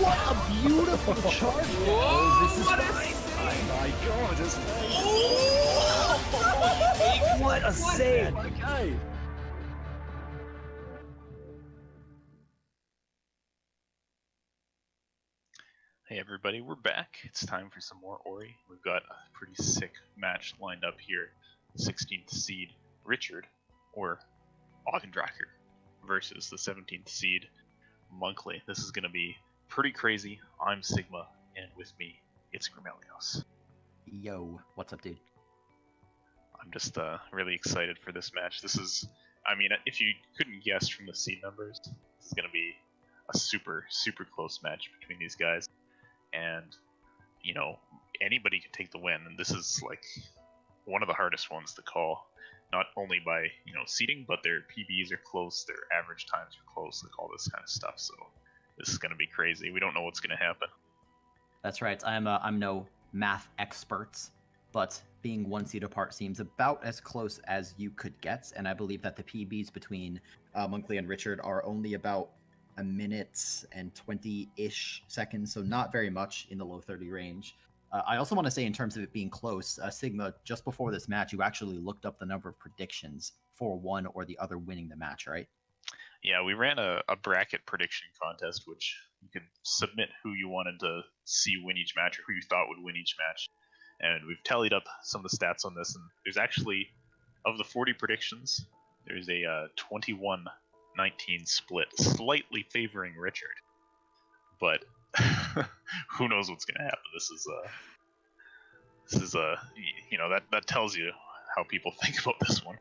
What a beautiful charge! Whoa, This is what fine. a Oh my god, this Oh, what a save! the- Okay. Hey everybody, we're back. It's time for some more Ori. We've got a pretty sick match lined up here. 16th seed Richard, or ogNdrahciR, versus the 17th seed Monkley. This is going to be pretty crazy. I'm Sigma, and with me, it's Grimelios. Yo, what's up, dude? I'm just really excited for this match. This is, I mean, if you couldn't guess from the seed numbers, this is going to be a super, super close match between these guys. And, you know, anybody can take the win, and this is like one of the hardest ones to call. Not only by, you know, seeding, but their PBs are close, their average times are close, like all this kind of stuff. So this is going to be crazy. We don't know what's going to happen. That's right. I'm no math expert, but being one seed apart seems about as close as you could get. And I believe that the PBs between Monkley and Richard are only about a minute and 20-ish seconds, so not very much in the low 30 range. I also want to say, in terms of it being close, Sigma, just before this match, you actually looked up the number of predictions for one or the other winning the match, right? Yeah, we ran a bracket prediction contest, which you could submit who you wanted to see win each match or who you thought would win each match. And we've tallied up some of the stats on this, and there's actually, of the 40 predictions, there's a 21-19 split, slightly favoring Richard. But who knows what's going to happen? This is you know, that tells you how people think about this one.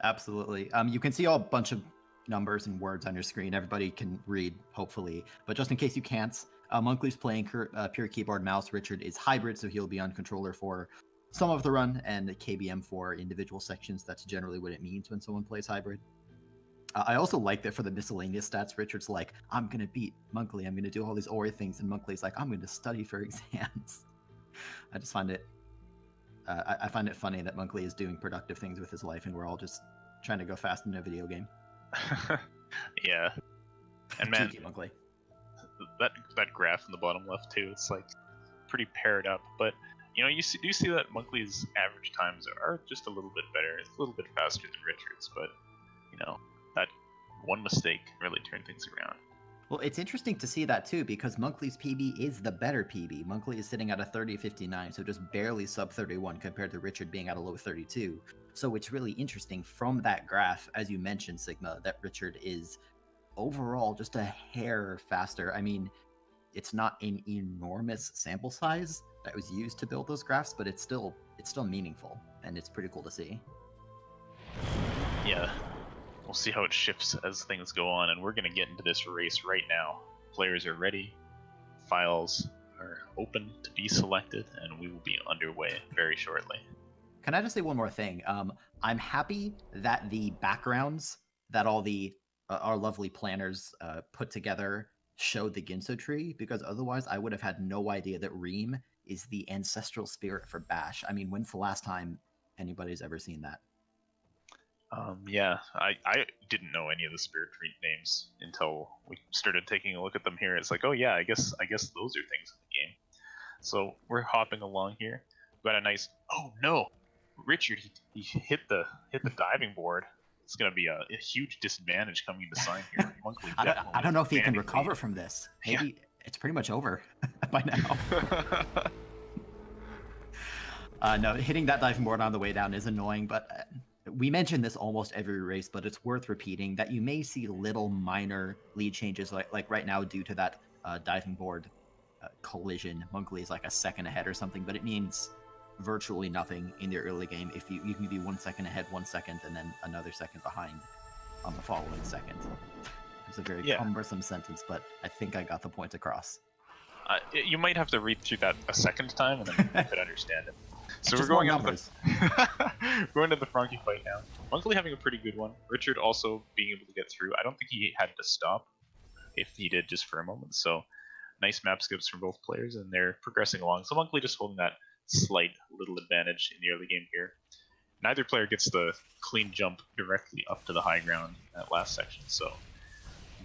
Absolutely. You can see a bunch of numbers and words on your screen. Everybody can read, hopefully. But just in case you can't, Monkley's playing pure keyboard mouse. Richard is hybrid, so he'll be on controller for some of the run, and KBM for individual sections. That's generally what it means when someone plays hybrid. I also like that for the miscellaneous stats, Richard's like, I'm going to beat Monkley. I'm going to do all these Ori things. And Monkley's like, I'm going to study for exams. I just find it, I find it funny that Monkley is doing productive things with his life, and we're all just trying to go fast in a video game. Yeah. And man, Monkley. that graph in the bottom left too, it's like pretty paired up. But, you know, you do see that Monkley's average times are just a little bit better. It's a little bit faster than Richard's, but, you know, that one mistake can really turn things around. Well, it's interesting to see that too, because Monkley's PB is the better PB. Monkley is sitting at a 30.59, so just barely sub 31 compared to Richard being at a low 32. So it's really interesting from that graph, as you mentioned, Sigma, that Richard is overall just a hair faster. I mean, it's not an enormous sample size that was used to build those graphs, but it's still meaningful, and it's pretty cool to see. Yeah. We'll see how it shifts as things go on, and we're going to get into this race right now. Players are ready, files are open to be selected, and we will be underway very shortly. Can I just say one more thing? I'm happy that the backgrounds that all the our lovely planners put together showed the Ginso tree, because otherwise I would have had no idea that Reem is the ancestral spirit for Bash. I mean, when's the last time anybody's ever seen that? Yeah, I didn't know any of the spirit tree names until we started taking a look at them here. It's like, oh yeah, I guess those are things in the game. So we're hopping along here. We've got a nice. Oh no, Richard, he hit the diving board. It's gonna be a huge disadvantage coming into sign here. I don't know if he can recover from this. Maybe it's pretty much over by now. No, hitting that diving board on the way down is annoying, but. We mention this almost every race, but it's worth repeating that you may see little minor lead changes, like right now due to that diving board collision. Monkley is like a second ahead or something, but it means virtually nothing in the early game. If you can be 1 second ahead, 1 second, and then another second behind on the following second. It's a very cumbersome sentence, but I think I got the point across. You might have to read through that a second time, and then you could understand it. So we're going into the Frankie fight now. Monkley having a pretty good one. Richard also being able to get through. I don't think he had to stop. If he did, just for a moment. So nice map skips from both players, and they're progressing along. So Monkley just holding that slight little advantage in the early game here. Neither player gets the clean jump directly up to the high ground in that last section. So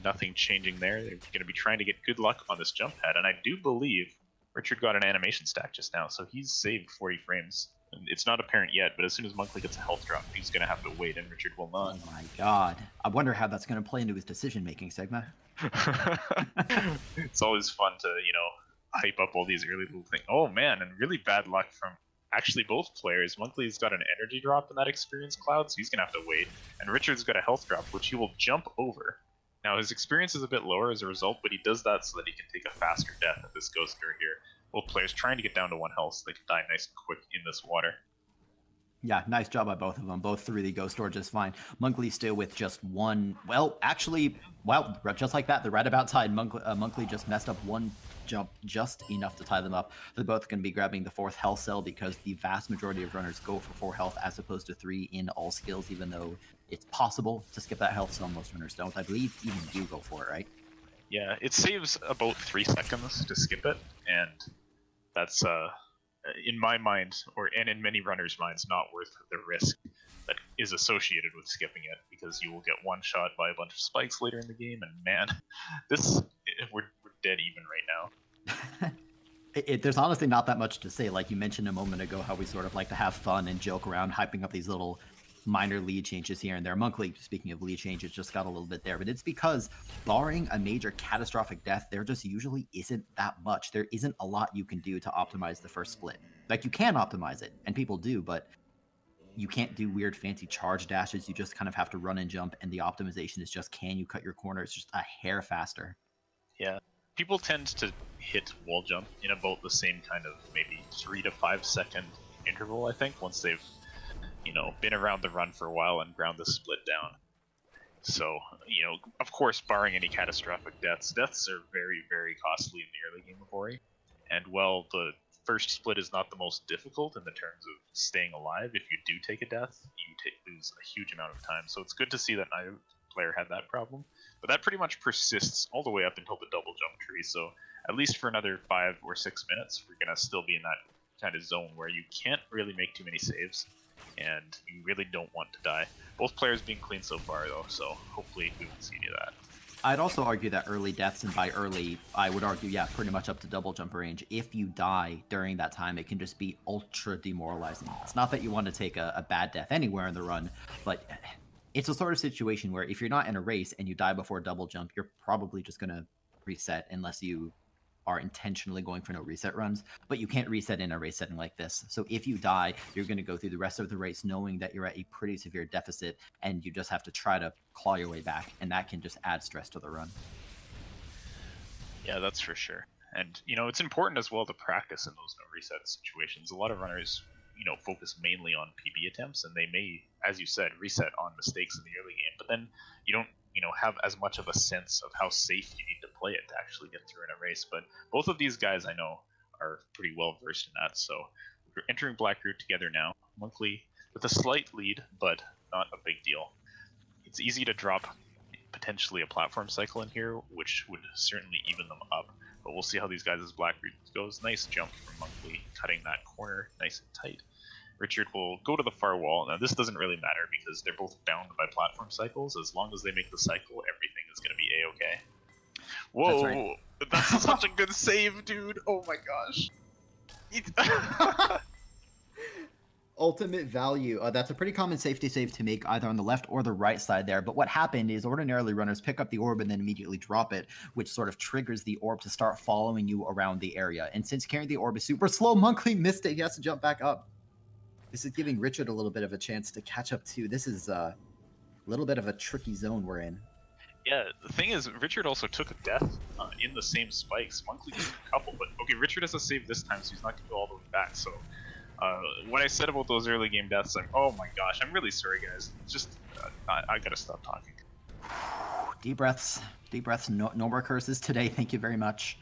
nothing changing there. They're going to be trying to get good luck on this jump pad, and I do believe Richard got an animation stack just now, so he's saved 40 frames. And it's not apparent yet, but as soon as Monkley gets a health drop, he's going to have to wait, and Richard will not. Oh my god. I wonder how that's going to play into his decision-making, Sigma. It's always fun to, you know, hype up all these early little things. Oh man, and really bad luck from actually both players. Monkley's got an energy drop in that experience cloud, so he's going to have to wait. And Richard's got a health drop, which he will jump over. Now, his experience is a bit lower as a result, but he does that so that he can take a faster death at this Ghoster here. Both players trying to get down to 1 health so they can die nice and quick in this water. Yeah, nice job by both of them. Both through the ghost door just fine. Monkley still with just one. Well, actually, well, just like that, they're right about tied. Monkley just messed up one jump just enough to tie them up. They're both going to be grabbing the 4th health cell because the vast majority of runners go for 4 health as opposed to 3 in all skills, even though it's possible to skip that health cell. Most runners don't. I believe even you go for it, right? Yeah, it saves about 3 seconds to skip it, and that's in my mind, and in many runners' minds, not worth the risk that is associated with skipping it, because you will get one shot by a bunch of spikes later in the game, and man, we're dead even right now. There's honestly not that much to say. Like you mentioned a moment ago, how we sort of like to have fun and joke around, hyping up these little minor lead changes here and there. Monkley, speaking of lead changes, just got a little bit there, but it's because barring a major catastrophic death, there just usually isn't that much. There isn't a lot you can do to optimize the first split. Like, you can optimize it, and people do, but you can't do weird fancy charge dashes. You just kind of have to run and jump, and the optimization is just, can you cut your corners just a hair faster? Yeah. People tend to hit wall jump in about the same kind of maybe 3 to 5 second interval, I think, once they've, you know, been around the run for a while and ground the split down. So, you know, of course, barring any catastrophic deaths are very, very costly in the early game of Ori. And while the first split is not the most difficult in the terms of staying alive, if you do take a death, you lose a huge amount of time. So it's good to see that neither player had that problem. But that pretty much persists all the way up until the double jump tree. So at least for another 5 or 6 minutes, we're going to still be in that kind of zone where you can't really make too many saves, and you really don't want to die. Both players being clean so far, though, so hopefully we won't see any of that. I'd also argue that early deaths, and by early, I would argue, yeah, pretty much up to double jump range. If you die during that time, it can just be ultra demoralizing. It's not that you want to take a bad death anywhere in the run, but it's a sort of situation where if you're not in a race and you die before double jump, you're probably just going to reset unless you are intentionally going for no reset runs, but you can't reset in a race setting like this. So if you die, you're going to go through the rest of the race knowing that you're at a pretty severe deficit, and you just have to try to claw your way back, and that can just add stress to the run. Yeah, that's for sure. And, you know, it's important as well to practice in those no reset situations. A lot of runners, you know, focus mainly on PB attempts, and they may, as you said, reset on mistakes in the early game, but then you don't, you know, have as much of a sense of how safe you need to play it to actually get through in a race. But both of these guys I know are pretty well versed in that, so we're entering Black Root together now. Monkley with a slight lead, but not a big deal. It's easy to drop potentially a platform cycle in here, which would certainly even them up, but we'll see how these guys' Black Root goes. Nice jump from Monkley, cutting that corner nice and tight. Richard will go to the far wall. Now, this doesn't really matter because they're both bound by platform cycles. As long as they make the cycle, everything is going to be A-okay. Whoa! That's right. That's such a good save, dude! Oh my gosh. Ultimate value. That's a pretty common safety save to make either on the left or the right side there. But what happened is ordinarily runners pick up the orb and then immediately drop it, which sort of triggers the orb to start following you around the area. And since carrying the orb is super slow, Monkley missed it. He has to jump back up. This is giving Richard a little bit of a chance to catch up too. This is a little bit of a tricky zone we're in. Yeah, the thing is, Richard also took a death in the same spikes. Monkley took a couple, but okay, Richard has a save this time, so he's not going to go all the way back. So what I said about those early game deaths, like, oh my gosh, I'm really sorry, guys. Just, I gotta stop talking. Deep breaths. Deep breaths. No more curses today. Thank you very much.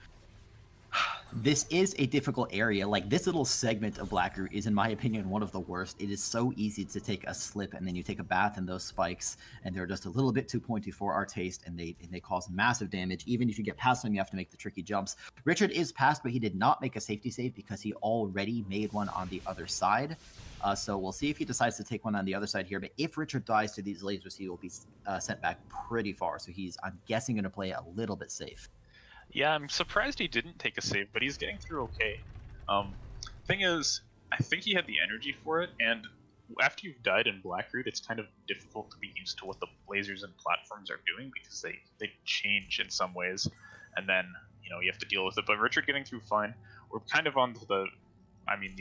This is a difficult area. Like, this little segment of Blackroot is, in my opinion, one of the worst. It is so easy to take a slip, and then you take a bath in those spikes, and they're just a little bit too pointy for our taste, and they cause massive damage. Even if you get past them, you have to make the tricky jumps. Richard is past, but he did not make a safety save because he already made one on the other side. So we'll see if he decides to take one on the other side here. But if Richard dies to these lasers, he will be sent back pretty far. So he's, I'm guessing, going to play a little bit safe. Yeah, I'm surprised he didn't take a save, but he's getting through okay. Thing is, I think he had the energy for it, and after you've died in Blackroot, it's kind of difficult to be used to what the lasers and platforms are doing because they change in some ways, and then you have to deal with it. But Richard getting through fine. We're kind of on to the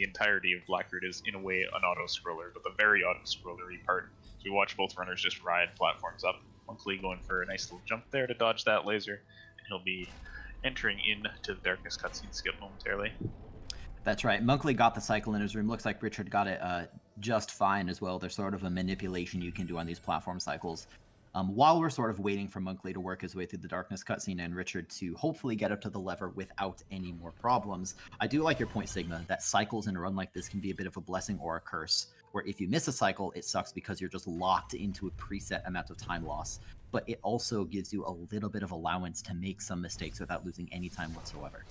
entirety of Blackroot is in a way an auto-scroller, but the very auto-scrollery part. So we watch both runners just ride platforms up. Monkley going for a nice little jump there to dodge that laser, and he'll be entering into the darkness cutscene skip momentarily. That's right. Monkley got the cycle in his room. Looks like Richard got it just fine as well. There's sort of a manipulation you can do on these platform cycles. While we're sort of waiting for Monkley to work his way through the darkness cutscene and Richard to hopefully get up to the lever without any more problems, I do like your point, Sigma, that cycles in a run like this can be a bit of a blessing or a curse, where if you miss a cycle, it sucks because you're just locked into a preset amount of time loss. But it also gives you a little bit of allowance to make some mistakes without losing any time whatsoever.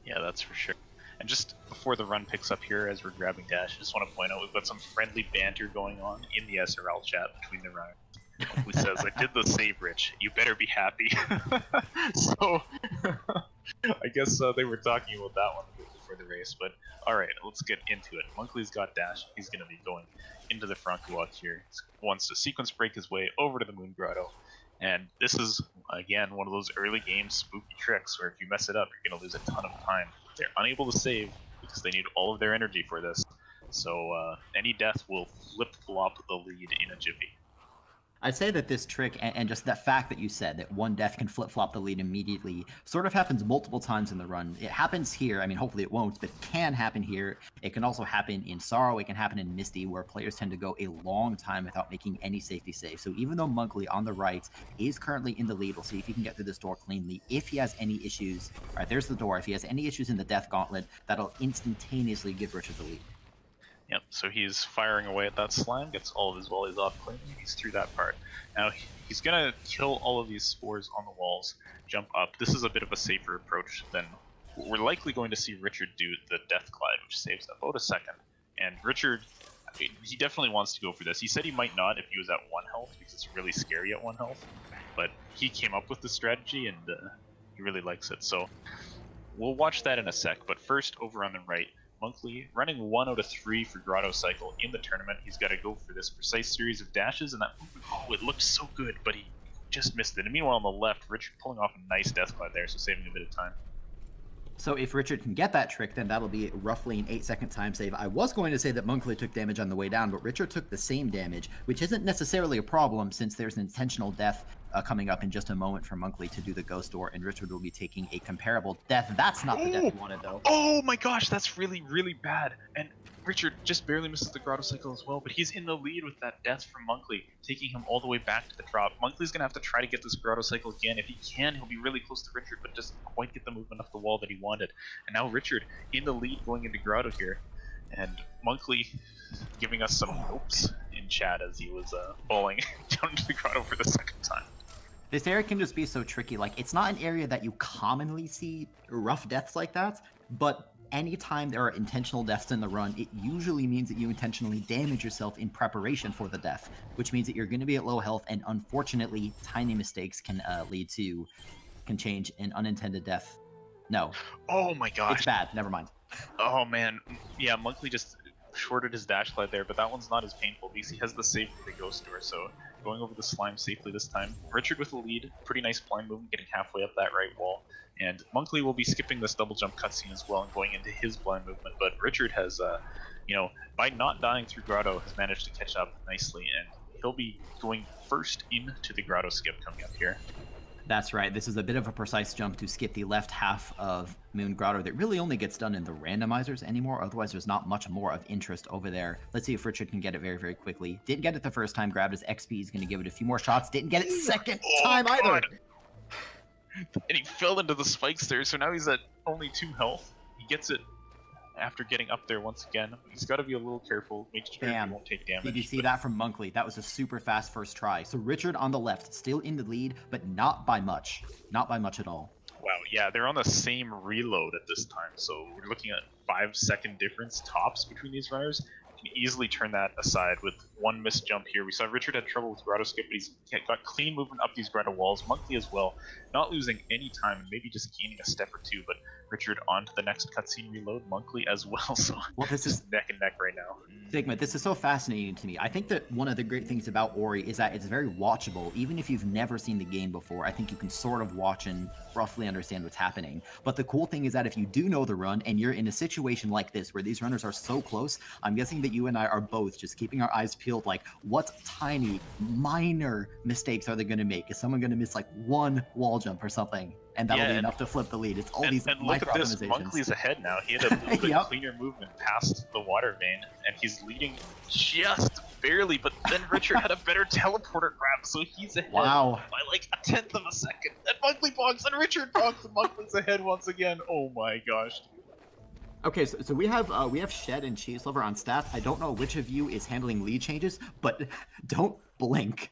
Yeah, that's for sure. And just before the run picks up here, as we're grabbing Dash, I just want to point out we've got some friendly banter going on in the SRL chat between the runners. Monkley says, "I did the save, Rich. You better be happy." So, I guess they were talking about that one before the race. But all right, let's get into it. Monkley's got Dash. He's going to be going into the front walk here. He wants to sequence break his way over to the Moon Grotto. And this is, again, one of those early game spooky tricks where if you mess it up, you're going to lose a ton of time. They're unable to save because they need all of their energy for this. So any death will flip-flop the lead in a jiffy. I'd say that this trick, and just that fact that you said that one death can flip-flop the lead immediately, sort of happens multiple times in the run. It happens here, I mean, hopefully it won't, but it can happen here. It can also happen in Sorrow, it can happen in Misty, where players tend to go a long time without making any safety saves. So even though Monkley on the right is currently in the lead, we'll see if he can get through this door cleanly. If he has any issues, all right, there's the door. If he has any issues in the Death Gauntlet, that'll instantaneously give Richard the lead. Yep, so he's firing away at that slime, gets all of his volleys off cleanly, he's through that part. Now he's gonna kill all of these spores on the walls, jump up. This is a bit of a safer approach than we're likely going to see Richard do the Death Glide, which saves about a second. And Richard, he definitely wants to go for this. He said he might not if he was at 1 health, because it's really scary at 1 health. But he came up with the strategy, and he really likes it. So we'll watch that in a sec. But first, over on the right, Monkley running 1 out of 3 for Grotto Cycle in the tournament. He's got to go for this precise series of dashes, and that it looked so good, but he just missed it. And meanwhile, on the left, Richard pulling off a nice Death Glide there, so saving a bit of time. So if Richard can get that trick, then that'll be roughly an 8-second time save. I was going to say that Monkley took damage on the way down, but Richard took the same damage, which isn't necessarily a problem since there's an intentional death coming up in just a moment for Monkley to do the Ghost Door, and Richard will be taking a comparable death. That's not the death he wanted, though. Oh my gosh, that's really, really bad. And Richard just barely misses the Grotto Cycle as well, but he's in the lead with that death from Monkley, taking him all the way back to the drop. Monkley's going to have to try to get this Grotto Cycle again. If he can, he'll be really close to Richard, but doesn't quite get the movement off the wall that he wanted. And now Richard in the lead going into Grotto here, and Monkley giving us some hopes in chat as he was falling down into the Grotto for the second time. This area can just be so tricky. Like, it's not an area that you commonly see rough deaths like that, but anytime there are intentional deaths in the run, it usually means that you intentionally damage yourself in preparation for the death, which means that you're going to be at low health, and unfortunately, tiny mistakes can can change an unintended death. No. Oh my gosh. It's bad. Never mind. Oh man. Yeah, Monkley just shorted his dash glide there, but that one's not as painful because he has the save for the Ghost Door, so going over the slime safely this time. Richard with the lead, pretty nice blind movement, getting halfway up that right wall. And Monkley will be skipping this double jump cutscene as well and going into his blind movement, but Richard has, by not dying through Grotto, has managed to catch up nicely, and he'll be going first into the Grotto skip coming up here. That's right. This is a bit of a precise jump to skip the left half of Moon Grotto that really only gets done in the randomizers anymore. Otherwise, there's not much more of interest over there. Let's see if Richard can get it very, very quickly. Didn't get it the first time, grabbed his XP. He's going to give it a few more shots. Didn't get it second time either. And he fell into the spikes there, so now he's at only 2 health. He gets it after getting up there once again. He's got to be a little careful, make sure he won't take damage. Did you see that from Monkley? That was a super fast first try. So Richard on the left, still in the lead, but not by much. Not by much at all. Wow, yeah, they're on the same reload at this time, so we're looking at 5-second difference tops between these runners. You can easily turn that aside with one missed jump here. We saw Richard had trouble with grotto skip, but he's got clean movement up these grotto walls. Monkley as well, not losing any time and maybe just gaining a step or two, but Richard on to the next cutscene reload, Monkley as well, so this is neck and neck right now. Sigma, this is so fascinating to me. I think that one of the great things about Ori is that it's very watchable. Even if you've never seen the game before, I think you can sort of watch and roughly understand what's happening. But the cool thing is that if you do know the run and you're in a situation like this where these runners are so close, I'm guessing that you and I are both just keeping our eyes peeled like, what tiny, minor mistakes are they going to make? Is someone going to miss like one wall jump or something? And that'll be enough to flip the lead. It's all these look at this, Monkley's ahead now. He had a little bit cleaner movement past the water vein, and he's leading just barely, but then Richard had a better teleporter grab, so he's ahead by like 1/10 of a second. And Monkley bonks, and Richard bonks, and Monkley's ahead once again. Oh my gosh. Okay, so we have Shed and Cheese Lover on stats. I don't know which of you is handling lead changes, but don't blink.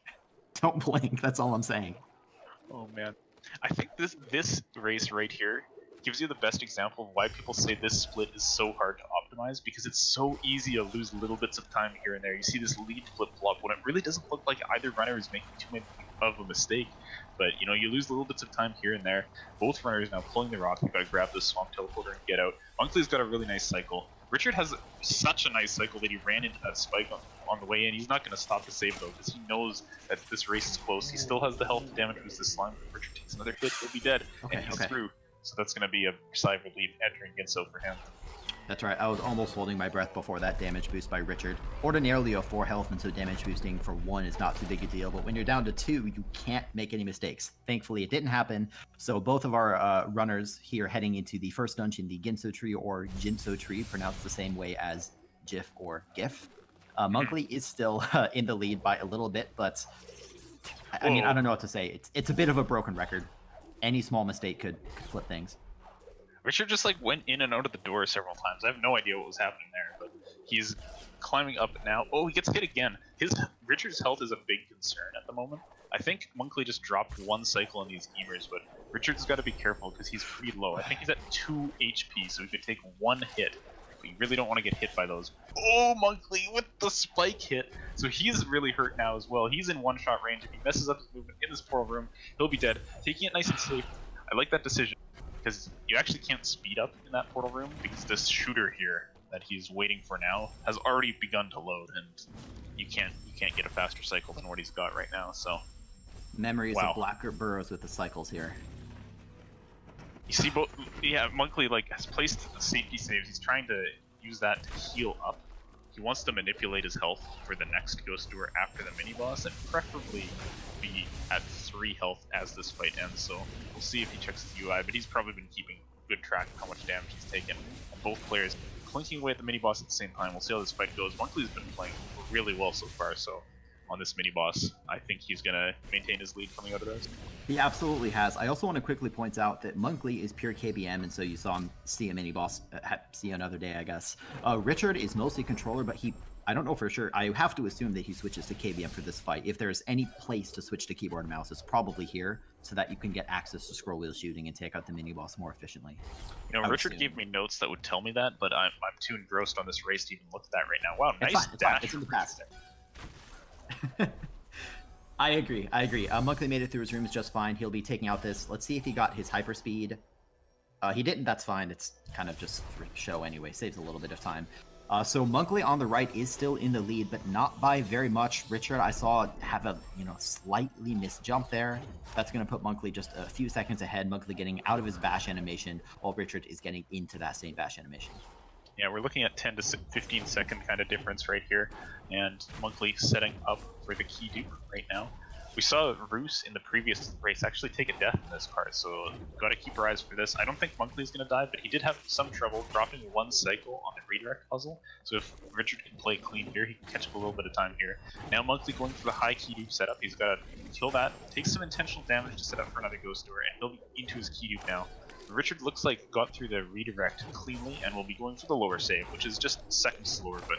Don't blink, that's all I'm saying. Oh man. I think this race right here gives you the best example of why people say this split is so hard to optimize, because it's so easy to lose little bits of time here and there. You see this lead flip-flop when it really doesn't look like either runner is making too much of a mistake, but you know, you lose little bits of time here and there. Both runners now pulling the rock. You've got to grab this swamp teleporter and get out. Monkley's got a really nice cycle. Richard has such a nice cycle that he ran into that spike on the way in. He's not going to stop to save though, because he knows that this race is close. He still has the health to damage with this slime. If Richard takes another hit, he'll be dead, and he's through. So that's going to be a sigh of relief entering Ginso for him. That's right, I was almost holding my breath before that damage boost by Richard. Ordinarily you have 4 health, and so damage boosting for 1 is not too big a deal, but when you're down to 2, you can't make any mistakes. Thankfully it didn't happen, so both of our runners here heading into the first dungeon, the Ginso tree, or Jinso tree, pronounced the same way as GIF or GIF. Monkley is still in the lead by a little bit, but I mean, I don't know what to say. It's a bit of a broken record. Any small mistake could flip things. Richard just like went in and out of the door several times. I have no idea what was happening there, but he's climbing up now. Oh, he gets hit again. Richard's health is a big concern at the moment. I think Monkley just dropped 1 cycle in these gamers, but Richard's got to be careful because he's pretty low. I think he's at 2 HP, so he could take 1 hit. But you really don't want to get hit by those. Oh, Monkley with the spike hit. So he's really hurt now as well. He's in one-shot range. If he messes up his movement in this portal room, he'll be dead. Taking it nice and safe. I like that decision, because you actually can't speed up in that portal room, because this shooter here that he's waiting for now has already begun to load, and you can't get a faster cycle than what he's got right now. So memories of Blacker Burrows with the cycles here. You see both, Monkley like has placed safety saves. He's trying to use that to heal up. He wants to manipulate his health for the next ghost door after the mini boss, and preferably be at 3 health as this fight ends. So we'll see if he checks his UI, but he's probably been keeping good track of how much damage he's taken. And both players clinking away at the mini boss at the same time. We'll see how this fight goes. Monkley's been playing really well so far, so on this mini boss, I think he's gonna maintain his lead coming out of this. He absolutely has. I also want to quickly point out that Monkley is pure KBM, and so you saw him see a mini boss, see another day, I guess. Richard is mostly controller, but I don't know for sure. I have to assume that he switches to KBM for this fight. If there's any place to switch to keyboard and mouse, it's probably here, so that you can get access to scroll wheel shooting and take out the mini boss more efficiently. You know, Richard gave me notes that would tell me that, but I'm too engrossed on this race to even look at that right now. Wow, nice dash. It's in the past. I agree. Monkley made it through his rooms just fine. He'll be taking out this. Let's see if he got his hyperspeed. He didn't, that's fine. It's kind of just for show anyway. Saves a little bit of time. So Monkley on the right is still in the lead, but not by very much. Richard, I saw, have a slightly missed jump there. That's going to put Monkley just a few seconds ahead. Monkley getting out of his bash animation, while Richard is getting into that same bash animation. Yeah, we're looking at 10 to 15 second kind of difference right here, and Monkley setting up for the key dupe right now. We saw Roos in the previous race actually take a death in this part, so got to keep our eyes for this. I don't think Monkley's going to die, but he did have some trouble dropping 1 cycle on the redirect puzzle, so if Richard can play clean here, he can catch up a little bit of time here. Now Monkley going for the high key dupe setup. He's got to kill that, take some intentional damage to set up for another ghost door, and he'll be into his key dupe now. Richard looks like got through the redirect cleanly and will be going for the lower save, which is just seconds slower but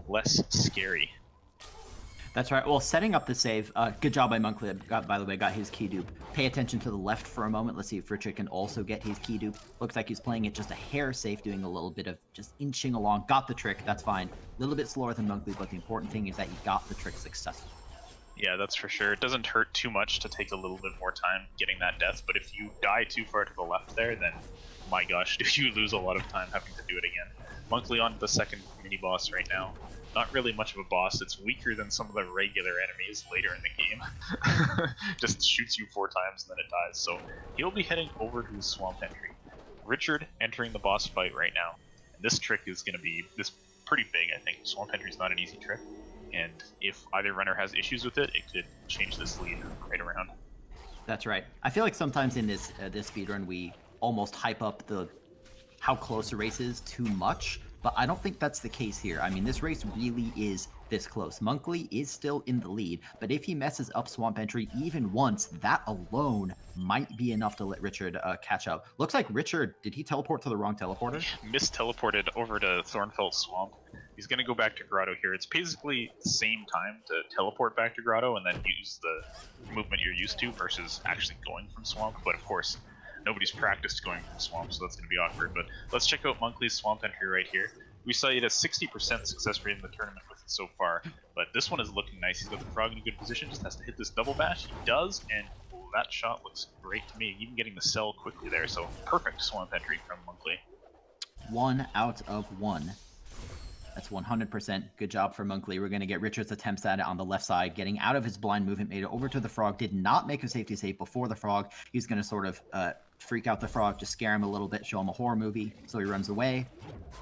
less scary. That's right. Well, setting up the save, good job by Monkley. By the way, got his key dupe. Pay attention to the left for a moment. Let's see if Richard can also get his key dupe. Looks like he's playing it just a hair safe, doing a little bit of just inching along. Got the trick. That's fine. A little bit slower than Monkley, but the important thing is that he got the trick successfully. Yeah, that's for sure. It doesn't hurt too much to take a little bit more time getting that death, but if you die too far to the left there, then my gosh, do you lose a lot of time having to do it again. Monkley on the second mini-boss right now. Not really much of a boss. It's weaker than some of the regular enemies later in the game. Just shoots you 4 times and then it dies. So he'll be heading over to his swamp entry. Richard entering the boss fight right now. And this trick is going to be pretty big, I think. Swamp entry is not an easy trick. And if either runner has issues with it, it could change this lead right around. That's right. I feel like sometimes in this speedrun we almost hype up how close a race is too much. But I don't think that's the case here. I mean, this race really is this close. Monkley is still in the lead, but if he messes up Swamp Entry even once, that alone might be enough to let Richard catch up. Looks like Richard, did he teleport to the wrong teleporter? Misteleported over to Thornfelt Swamp. He's going to go back to Grotto here. It's basically the same time to teleport back to Grotto and then use the movement you're used to versus actually going from Swamp, but of course, nobody's practiced going from Swamp, so that's going to be awkward. But let's check out Monkley's Swamp Entry right here. We saw he had a 60% success rate in the tournament with it so far, but this one is looking nice. He's got the frog in a good position, just has to hit this double bash. He does, and that shot looks great to me. Even getting the cell quickly there, so perfect Swamp Entry from Monkley. 1 out of 1. That's 100%. Good job for Monkley. We're going to get Richard's attempts at it on the left side. Getting out of his blind movement, made it over to the frog. Did not make a safety save before the frog. He's going to sort of freak out the frog, just scare him a little bit, show him a horror movie. So he runs away.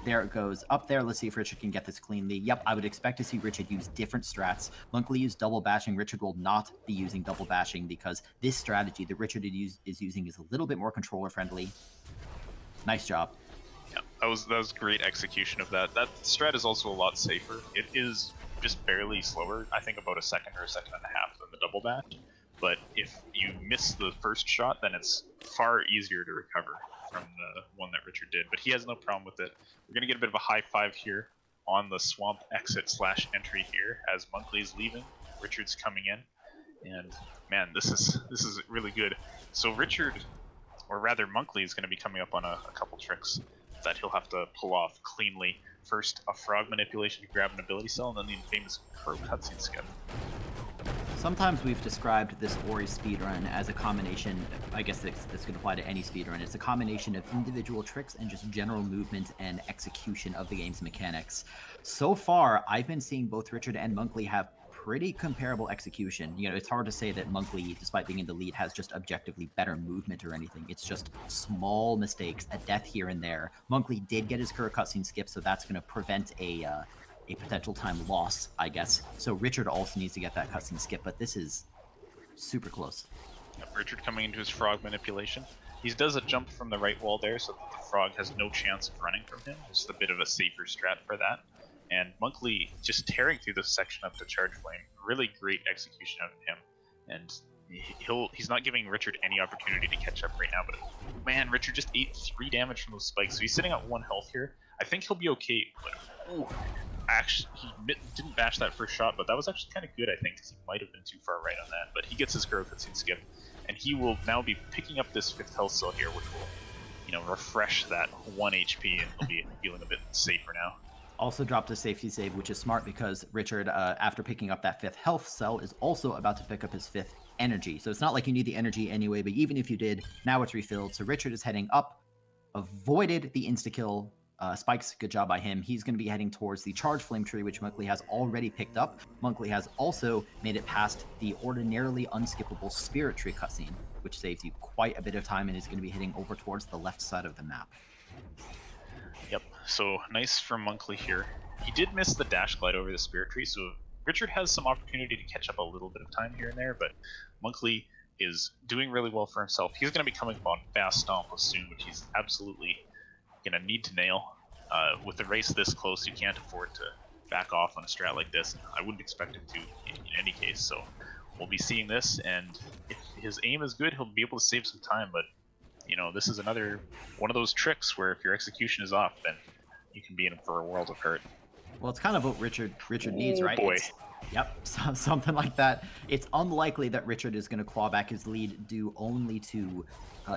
There it goes up there. Let's see if Richard can get this cleanly. Yep, I would expect to see Richard use different strats. Monkley used double bashing. Richard will not be using double bashing because this strategy that Richard is using is a little bit more controller friendly. Nice job. Yeah, that was great execution of that. That strat is also a lot safer. It is just barely slower, I think about a second or a second and a half than the double bash. But if you miss the first shot, then it's far easier to recover from the one that Richard did. But he has no problem with it. We're going to get a bit of a high five here on the swamp exit / entry here as Monkley's leaving. Richard's coming in. And man, this is really good. So Richard, or rather Monkley, is going to be coming up on a couple tricks that he'll have to pull off cleanly. First, a frog manipulation to grab an ability cell, and then the infamous crow cutscene skip. Sometimes we've described this Ori speedrun as a combination, I guess this could apply to any speedrun, it's a combination of individual tricks and just general movement and execution of the game's mechanics. So far, I've been seeing both Richard and Monkley have pretty comparable execution. You know, it's hard to say that Monkley, despite being in the lead, has just objectively better movement or anything. It's just small mistakes, a death here and there. Monkley did get his current cutscene skip, so that's going to prevent a potential time loss, I guess. So Richard also needs to get that cutscene skip, but this is super close. Yep, Richard coming into his frog manipulation. He does a jump from the right wall there, so that the frog has no chance of running from him. Just a bit of a safer strat for that. And Monkley just tearing through this section up to Charge Flame. Really great execution out of him. And he's not giving Richard any opportunity to catch up right now, but man, Richard just ate 3 damage from those spikes. So he's sitting at 1 health here. I think he'll be okay, but ooh, actually, he didn't bash that first shot, but that was actually kind of good, I think, because he might have been too far right on that. But he gets his growth cutscene skip, and he will now be picking up this 5th health cell here, which will, you know, refresh that 1 HP, and he'll be feeling a bit safer now. Also dropped a safety save, which is smart because Richard, after picking up that 5th health cell, is also about to pick up his 5th energy. So it's not like you need the energy anyway, but even if you did, now it's refilled. So Richard is heading up, avoided the insta-kill. Spikes, good job by him. He's going to be heading towards the Charge Flame tree, which Monkley has already picked up. Monkley has also made it past the ordinarily unskippable Spirit Tree cutscene, which saves you quite a bit of time and is going to be heading over towards the left side of the map. Yep, so nice from Monkley here. He did miss the dash glide over the Spirit Tree, so Richard has some opportunity to catch up a little bit of time here and there, but Monkley is doing really well for himself. He's going to be coming on Fast Stomp soon, which he's absolutely going to need to nail. With the race this close, you can't afford to back off on a strat like this. I wouldn't expect him to in any case, so we'll be seeing this, and if his aim is good, he'll be able to save some time, but you know, this is another one of those tricks where if your execution is off, then you can be in for a world of hurt. Well, it's kind of what Richard needs, right? Boy. Yep, something like that. It's unlikely that Richard is going to claw back his lead due only to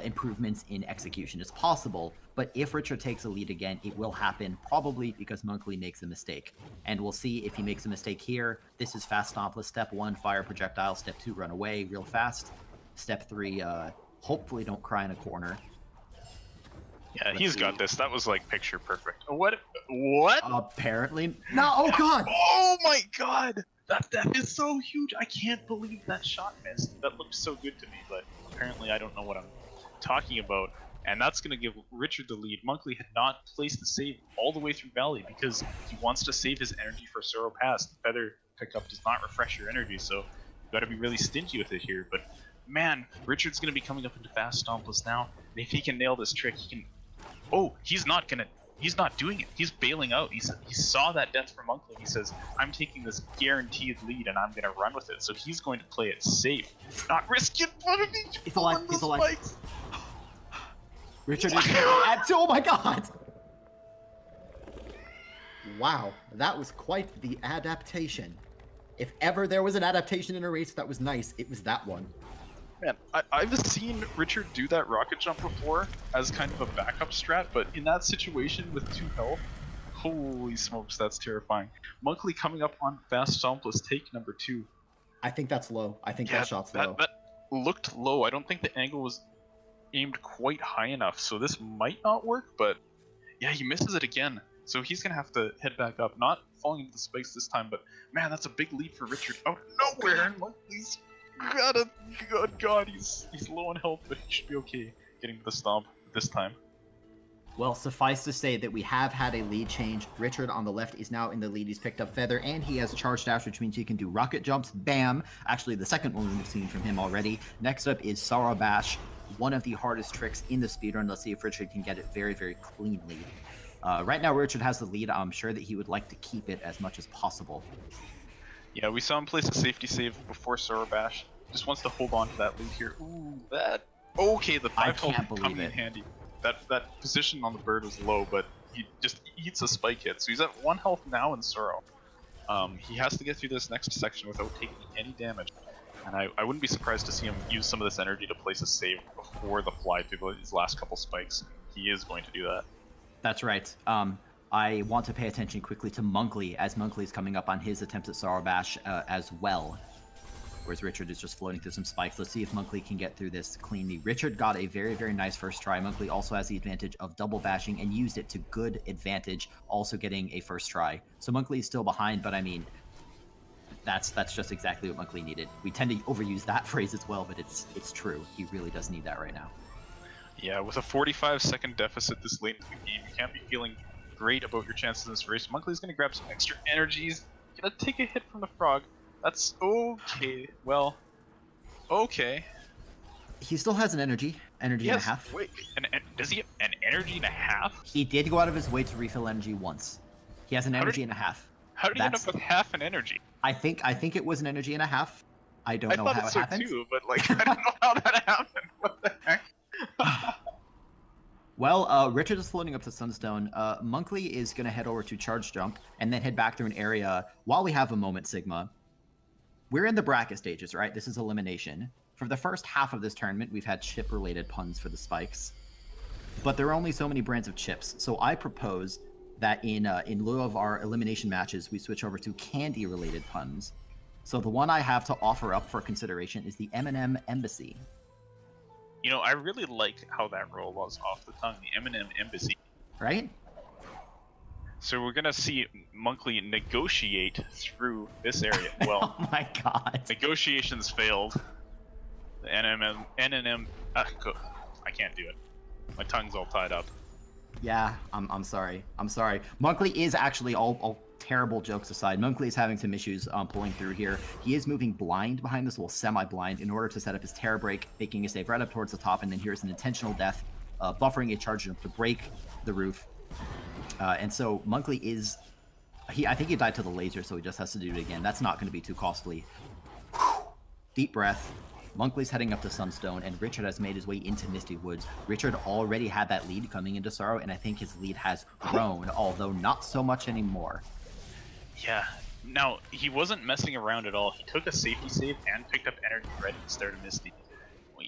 improvements in execution. It's possible, but if Richard takes a lead again, it will happen probably because Monkley makes a mistake. And we'll see if he makes a mistake here. This is fast stompless. Step 1, fire projectile. Step 2, run away real fast. Step 3, hopefully don't cry in a corner. Yeah, he's got this. That was like picture perfect. What? What? Apparently. No, oh god! Oh my god! That is so huge. I can't believe that shot missed. That looked so good to me, but apparently I don't know what I'm talking about. And that's going to give Richard the lead. Monkley had not placed the save all the way through Valley because he wants to save his energy for Sorrow Pass. The feather pickup does not refresh your energy, so you got to be really stingy with it here. But man, Richard's going to be coming up into fast stompless now. And if he can nail this trick, he can. Oh, he's not doing it. He's bailing out. He saw that death from Monkley. He says, I'm taking this guaranteed lead and I'm going to run with it. So he's going to play it safe. Not risk it. He's alive. He's alive. Richard is oh my god! Wow, that was quite the adaptation. If ever there was an adaptation in a race that was nice, it was that one. Man, I've seen Richard do that rocket jump before as kind of a backup strat, but in that situation with 2 health, holy smokes, that's terrifying. Monkley coming up on fast stompless take number 2. I think that's low. I think that shot's low. That looked low. I don't think the angle was aimed quite high enough, so this might not work, but yeah, he misses it again. So he's going to have to head back up, not falling into the spikes this time, but man, that's a big lead for Richard out of nowhere, and Monkley's good god, he's low on health, but he should be okay getting to the stomp this time. Well, suffice to say that we have had a lead change. Richard on the left is now in the lead. He's picked up Feather, and he has Charge Dash, which means he can do rocket jumps. Bam! Actually, the second one we've seen from him already. Next up is Sorrow Bash, one of the hardest tricks in the speedrun. Let's see if Richard can get it very, very cleanly. Right now, Richard has the lead. I'm sure that he would like to keep it as much as possible. Yeah, we saw him place a safety save before Sorrow Bash. Just wants to hold on to that lead here. Ooh, that... Okay, the 5 health coming in handy. That position on the bird was low, but he just eats a spike hit. So he's at 1 health now in Sorrow. He has to get through this next section without taking any damage. And I wouldn't be surprised to see him use some of this energy to place a save before the fly through his last couple spikes. He is going to do that. That's right. I want to pay attention quickly to Monkley, as Monkley is coming up on his attempts at Sorrow Bash as well. Whereas Richard is just floating through some spikes. Let's see if Monkley can get through this cleanly. Richard got a very, very nice first try. Monkley also has the advantage of double bashing and used it to good advantage, also getting a first try. So Monkley is still behind, but I mean, that's just exactly what Monkley needed. We tend to overuse that phrase as well, but it's true. He really does need that right now. Yeah, with a 45-second deficit this late in the game, you can't be feeling great about your chances in this race. Monkley's going to grab some extra energies. Going to take a hit from the frog. That's okay. Well, okay. He still has an energy and a half. Wait, does he have an energy and a half? He did go out of his way to refill energy once. He has an energy and a half. How did he end up with half an energy? I think it was an energy and a half. I don't know how it happened. Too, but like I don't know how that happened. What the heck? Well, Richard is floating up to Sunstone. Monkley is going to head over to Charge Jump and then head back through an area while we have a moment, Sigma. We're in the bracket stages, right? This is elimination. For the first half of this tournament, we've had chip-related puns for the spikes. But there are only so many brands of chips, so I propose that in lieu of our elimination matches, we switch over to candy-related puns. So the one I have to offer up for consideration is the M&M Embassy. You know, I really like how that roll was off the tongue, the M&M Embassy. Right? So we're gonna see Monkley negotiate through this area. Well, oh my god. Negotiations failed. The NNM. I can't do it. My tongue's all tied up. Yeah, I'm sorry. I'm sorry. Monkley is actually, all terrible jokes aside, Monkley is having some issues pulling through here. He is moving blind behind this, well, semi-blind, in order to set up his Terror Break, making a save right up towards the top, and then here's an intentional death, buffering a charge jump to break the roof. And so Monkley is, I think he died to the laser, so he just has to do it again. That's not going to be too costly. Deep breath. Monkley's heading up to Sunstone, and Richard has made his way into Misty Woods. Richard already had that lead coming into Sorrow, and I think his lead has grown, although not so much anymore. Yeah. Now, he wasn't messing around at all. He took a safety save and picked up energy right at the start of Misty.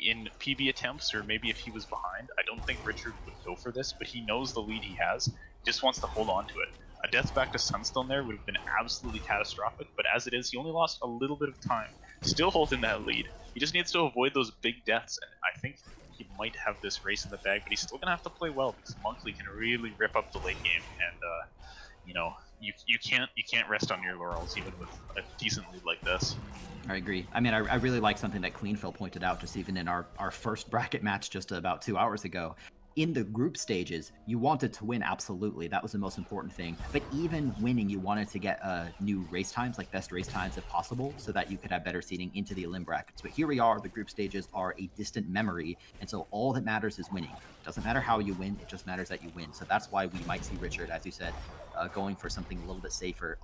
In PB attempts, or maybe if he was behind, I don't think Richard would go for this, but he knows the lead he has. He just wants to hold on to it. A death back to Sunstone there would have been absolutely catastrophic, but as it is, he only lost a little bit of time. Still holding that lead. He just needs to avoid those big deaths, and I think he might have this race in the bag, but he's still going to have to play well, because Monkley can really rip up the late game, and you know, you can't rest on your laurels even with a decent lead like this. I agree. I mean, I really like something that Cleanfield pointed out just even in our first bracket match just about 2 hours ago. In the group stages, you wanted to win, absolutely. That was the most important thing. But even winning, you wanted to get new race times, like best race times if possible, so that you could have better seeding into the elim brackets. But here we are, the group stages are a distant memory, and so all that matters is winning. It doesn't matter how you win, it just matters that you win. So that's why we might see Richard, as you said, going for something a little bit safer.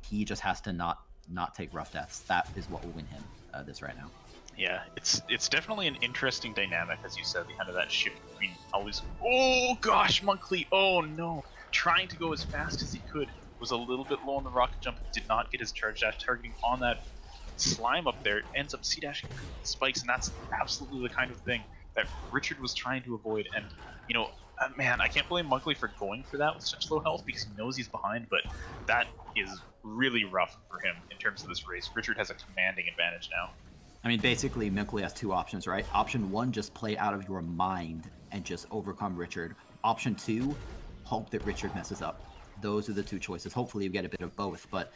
He just has to not take rough deaths. That is what will win him this right now. Yeah, it's definitely an interesting dynamic, as you said, the kind of that shift between always, oh gosh, Monkley, oh no, trying to go as fast as he could, was a little bit low on the rocket jump, did not get his charge dash targeting on that slime up there, ends up C-dashing spikes, and that's absolutely the kind of thing that Richard was trying to avoid, and you know, man, I can't blame Monkley for going for that with such low health because he knows he's behind, but that is really rough for him in terms of this race. Richard has a commanding advantage now. I mean, basically, Monkley has two options, right? Option one, just play out of your mind and just overcome Richard. Option two, hope that Richard messes up. Those are the two choices. Hopefully you get a bit of both, but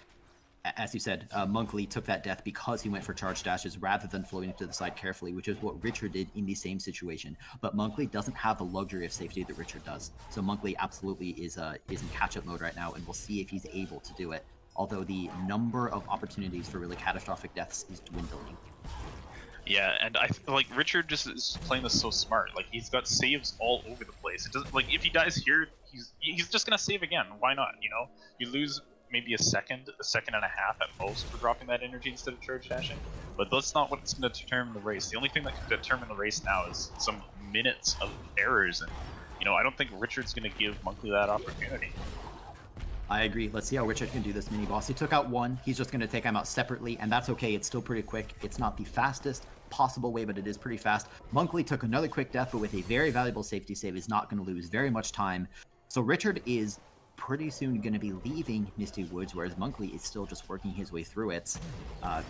as you said, Monkley took that death because he went for charge dashes rather than floating to the side carefully, which is what Richard did in the same situation. But Monkley doesn't have the luxury of safety that Richard does. So Monkley absolutely is in catch-up mode right now, and we'll see if he's able to do it. Although the number of opportunities for really catastrophic deaths is dwindling. Yeah, and I like Richard just is playing this so smart. Like he's got saves all over the place. It doesn't like if he dies here, he's just gonna save again. Why not? You know, you lose maybe a second and a half at most for dropping that energy instead of charge dashing. But that's not what's going to determine the race. The only thing that can determine the race now is some minutes of errors, and you know I don't think Richard's going to give Monkley that opportunity. I agree. Let's see how Richard can do this mini boss. He took out one. He's just going to take him out separately, and that's okay. It's still pretty quick. It's not the fastest possible way, but it is pretty fast. Monkley took another quick death, but with a very valuable safety save, is not going to lose very much time. So Richard is pretty soon going to be leaving Misty Woods, whereas Monkley is still just working his way through it. I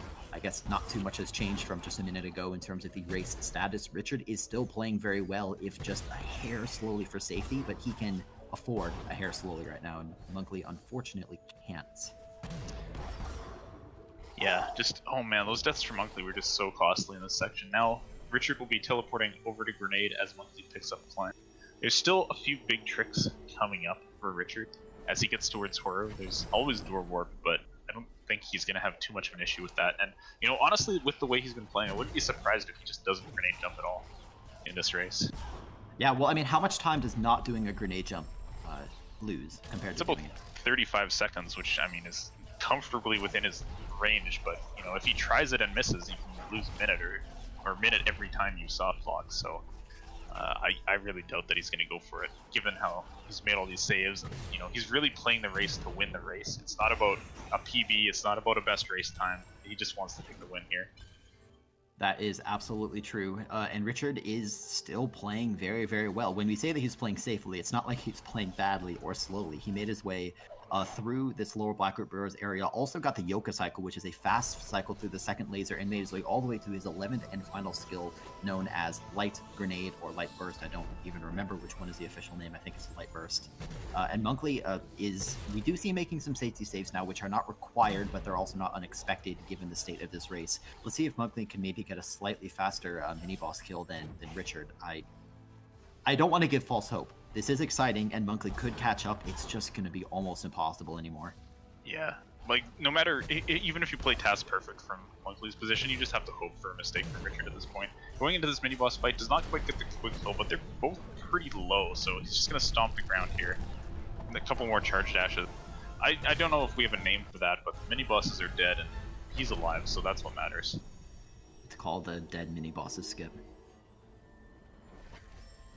guess not too much has changed from just a minute ago in terms of the race status. Richard is still playing very well, if just a hair slowly for safety, but he can afford a hair slowly right now, and Monkley unfortunately can't. Yeah, just, oh man, those deaths for Monkley were just so costly in this section. Now, Richard will be teleporting over to Grenade as Monkley picks up the climb. There's still a few big tricks coming up for Richard as he gets towards Horror. There's always Door Warp, but I don't think he's going to have too much of an issue with that. And, you know, honestly, with the way he's been playing, I wouldn't be surprised if he just doesn't Grenade jump at all in this race. Yeah, well, I mean, how much time does not doing a grenade jump lose compared to doing it? It's about 35 seconds, which, I mean, is comfortably within his range, but, you know, if he tries it and misses, you can lose a minute or a minute every time you soft lock, so I really doubt that he's going to go for it, given how he's made all these saves, and, you know, he's really playing the race to win the race. It's not about a PB, it's not about a best race time, he just wants to take the win here. That is absolutely true, and Richard is still playing very, very well. When we say that he's playing safely, it's not like he's playing badly or slowly. He made his way through this lower Blackroot Burrows area, also got the Yoka cycle, which is a fast cycle through the second laser, and made his way all the way to his 11th and final skill, known as Light Grenade or Light Burst. I don't even remember which one is the official name. I think it's Light Burst. And Monkley we do see making some safety saves now, which are not required, but they're also not unexpected given the state of this race. Let's see if Monkley can maybe get a slightly faster mini-boss kill than Richard. I don't want to give false hope. This is exciting, and Monkley could catch up. It's just going to be almost impossible anymore. Yeah, like, no matter, even if you play task perfect from Monkley's position, you just have to hope for a mistake from Richard at this point. Going into this mini-boss fight does not quite get the quick kill, but they're both pretty low, so he's just going to stomp the ground here. And a couple more charge dashes. I don't know if we have a name for that, but the mini-bosses are dead, and he's alive, so that's what matters. call the dead mini bosses skip.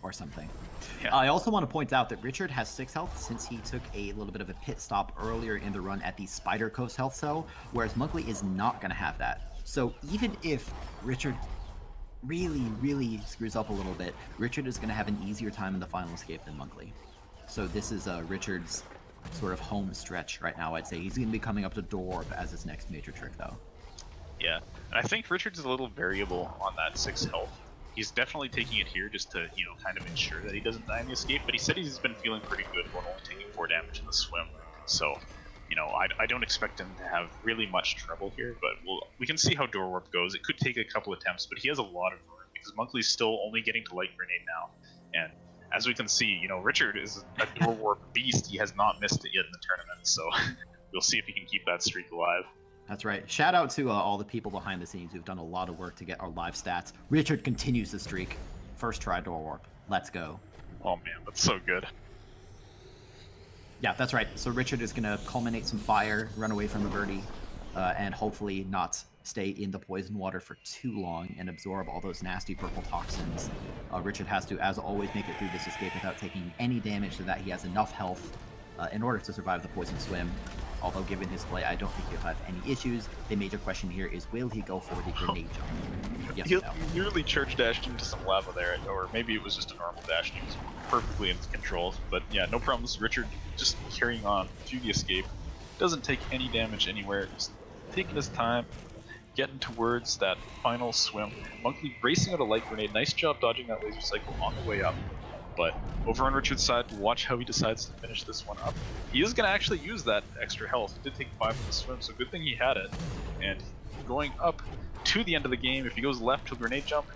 Or something. Yeah. I also want to point out that Richard has 6 health since he took a little bit of a pit stop earlier in the run at the Spider Coast health cell, whereas Monkley is not going to have that. So even if Richard really screws up a little bit, Richard is going to have an easier time in the final escape than Monkley. So this is Richard's sort of home stretch right now, I'd say. He's going to be coming up to Door as his next major trick, though. Yeah, and I think Richard's a little variable on that 6 health. He's definitely taking it here just to, kind of ensure that he doesn't die in the escape, but he said he's been feeling pretty good while only taking 4 damage in the swim. So, I don't expect him to have really much trouble here, but we can see how Door Warp goes. It could take a couple attempts, but he has a lot of room because Monkley's still only getting to Light Grenade now. And as we can see, Richard is a Door Warp beast. He has not missed it yet in the tournament, so we'll see if he can keep that streak alive. That's right. Shout out to all the people behind the scenes who've done a lot of work to get our live stats. Richard continues the streak. First try Door Warp. Let's go. Oh man, that's so good. Yeah, that's right. So Richard is going to culminate some fire, run away from the birdie, and hopefully not stay in the poison water for too long and absorb all those nasty purple toxins. Richard has to, as always, make it through this escape without taking any damage so that he has enough health in order to survive the poison swim. Although given his play, I don't think he'll have any issues. The major question here is, will he go for the grenade jump? Yes He or no? nearly charge dashed into some lava there, or maybe it was just a normal dash and he was perfectly in control. But yeah, no problems. Richard just carrying on through the escape. Doesn't take any damage anywhere. Just taking his time, getting towards that final swim. Monkley racing out a light grenade. Nice job dodging that laser cycle on the way up. But over on Richard's side, watch how he decides to finish this one up. He is going to actually use that extra health. He did take 5 in the swim, so good thing he had it. And going up to the end of the game, if he goes left to grenade jump,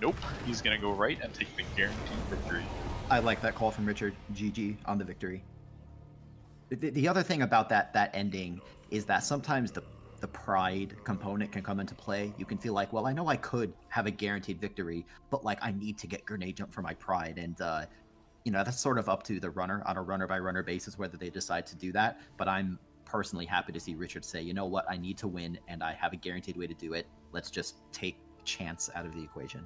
nope, he's going to go right and take the guaranteed victory. I like that call from Richard. GG on the victory. The other thing about that ending is that sometimes the pride component can come into play. You can feel like, well, I know I could have a guaranteed victory, but like I need to get grenade jump for my pride. And that's sort of up to the runner on a runner by runner basis whether they decide to do that. But I'm personally happy to see Richard say, you know what, I need to win and I have a guaranteed way to do it. Let's just take chance out of the equation.